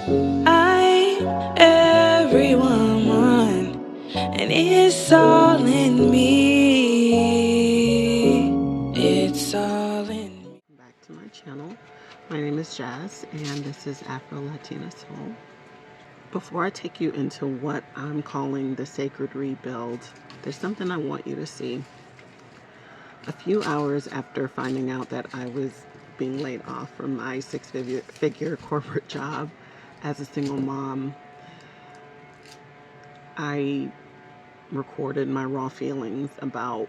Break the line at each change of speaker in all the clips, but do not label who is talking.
I'm every woman, and it's all in me. It's all in me.
Back to my channel. My name is Jazz, and this is Afro Latina Soul. Before I take you into what I'm calling the sacred rebuild, there's something I want you to see. A few hours after finding out that I was being laid off from my six-figure corporate job as a single mom, I recorded my raw feelings about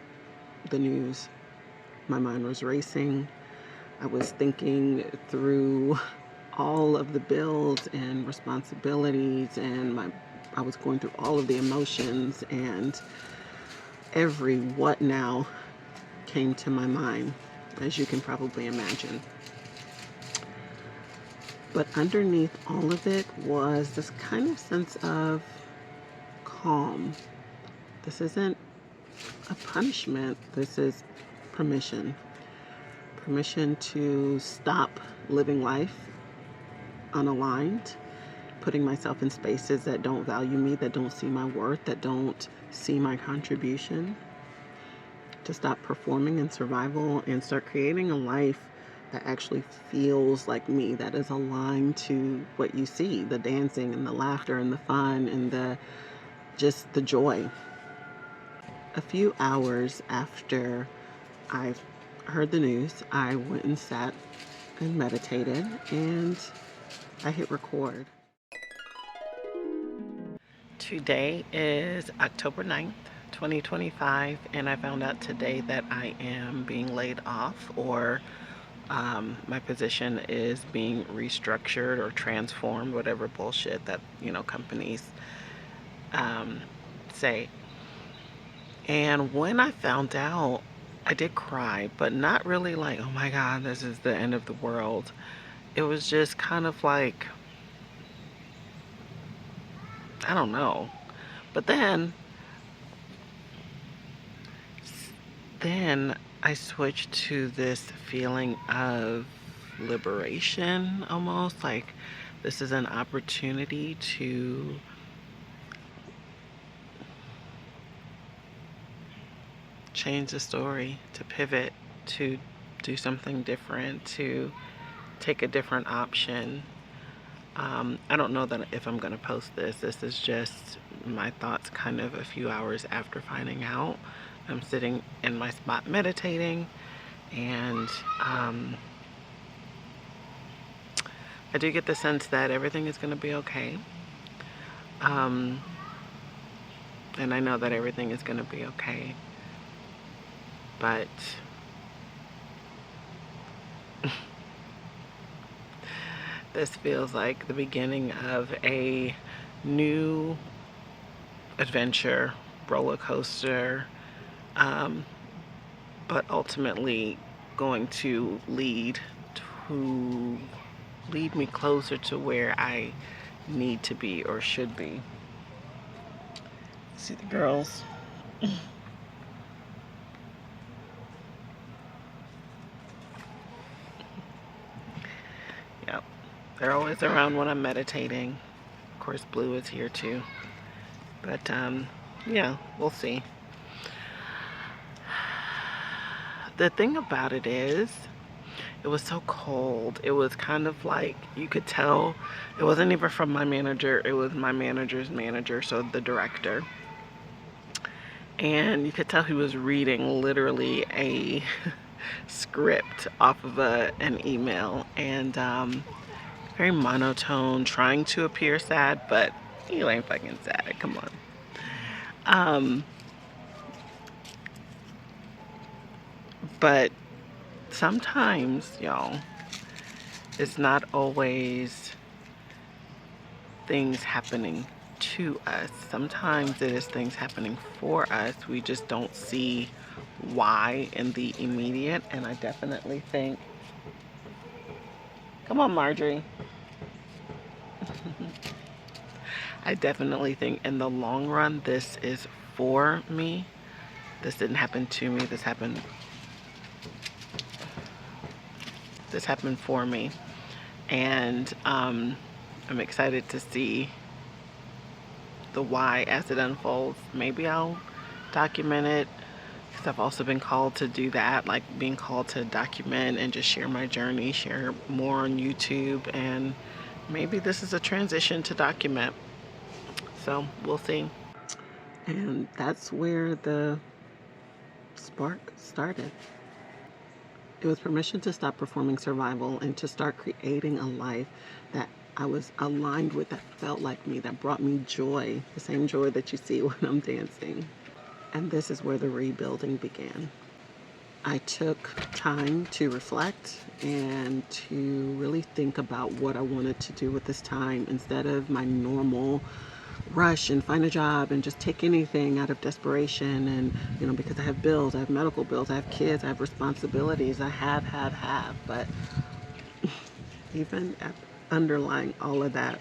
the news. My mind was racing. I was thinking through all of the bills and responsibilities, and I was going through all of the emotions, and every what now came to my mind, as you can probably imagine. But underneath all of it was this kind of sense of calm. This isn't a punishment, this is permission. Permission to stop living life unaligned, putting myself in spaces that don't value me, that don't see my worth, that don't see my contribution, to stop performing in survival and start creating a life that actually feels like me, that is aligned to what you see, the dancing and the laughter and the fun and just the joy. A few hours after I heard the news, I went and sat and meditated, and I hit record. Today is October 9th, 2025, and I found out today that I am being laid off, or my position is being restructured or transformed, whatever bullshit that, companies say. And when I found out, I did cry, but not really like, oh my God, this is the end of the world. It was just kind of like, I don't know. But then I switched to this feeling of liberation, almost like this is an opportunity to change the story, to pivot, to do something different, to take a different option. I don't know that if I'm going to post this. This is just my thoughts kind of a few hours after finding out. I'm sitting in my spot meditating, and I do get the sense that everything is going to be okay. And I know that everything is going to be okay. But this feels like the beginning of a new adventure, roller coaster, but ultimately going to lead me closer to where I need to be or should be. See the girls. Yep, they're always around when I'm meditating. Of course, Blue is here too. But yeah, we'll see. The thing about it is, it was so cold. It was kind of like, you could tell it wasn't even from my manager. It was my manager's manager, so the director. And you could tell he was reading literally a script off of an email, and very monotone, trying to appear sad, but you ain't fucking sad. Come on. But sometimes, y'all, it's not always things happening to us. Sometimes it is things happening for us. We just don't see why in the immediate. And I definitely think, come on, Marjorie. I definitely think in the long run, this is for me. This didn't happen to me. This happened for me. And I'm excited to see the why as it unfolds. Maybe I'll document it, because I've also been called to do that, like being called to document and just share my journey, share more on YouTube, and maybe this is a transition to document. So we'll see. And that's where the spark started. It was permission to stop performing survival and to start creating a life that I was aligned with, that felt like me, that brought me joy, the same joy that you see when I'm dancing. And this is where the rebuilding began. I took time to reflect and to really think about what I wanted to do with this time, instead of my normal rush and find a job and just take anything out of desperation. And because I have bills, I have medical bills, I have kids, I have responsibilities, I have. But even underlying all of that,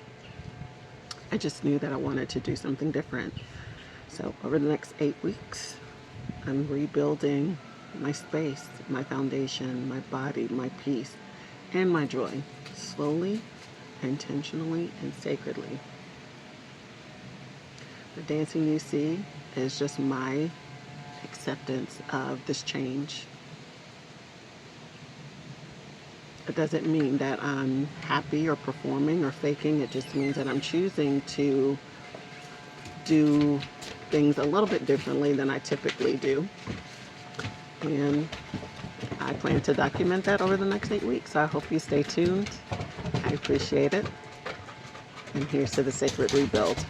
I just knew that I wanted to do something different. So over the next 8 weeks, I'm rebuilding my space, my foundation, my body, my peace, and my joy, slowly, intentionally, and sacredly. The dancing you see is just my acceptance of this change. It doesn't mean that I'm happy or performing or faking. It just means that I'm choosing to do things a little bit differently than I typically do. And I plan to document that over the next 8 weeks. So I hope you stay tuned. I appreciate it. And here's to the sacred rebuild.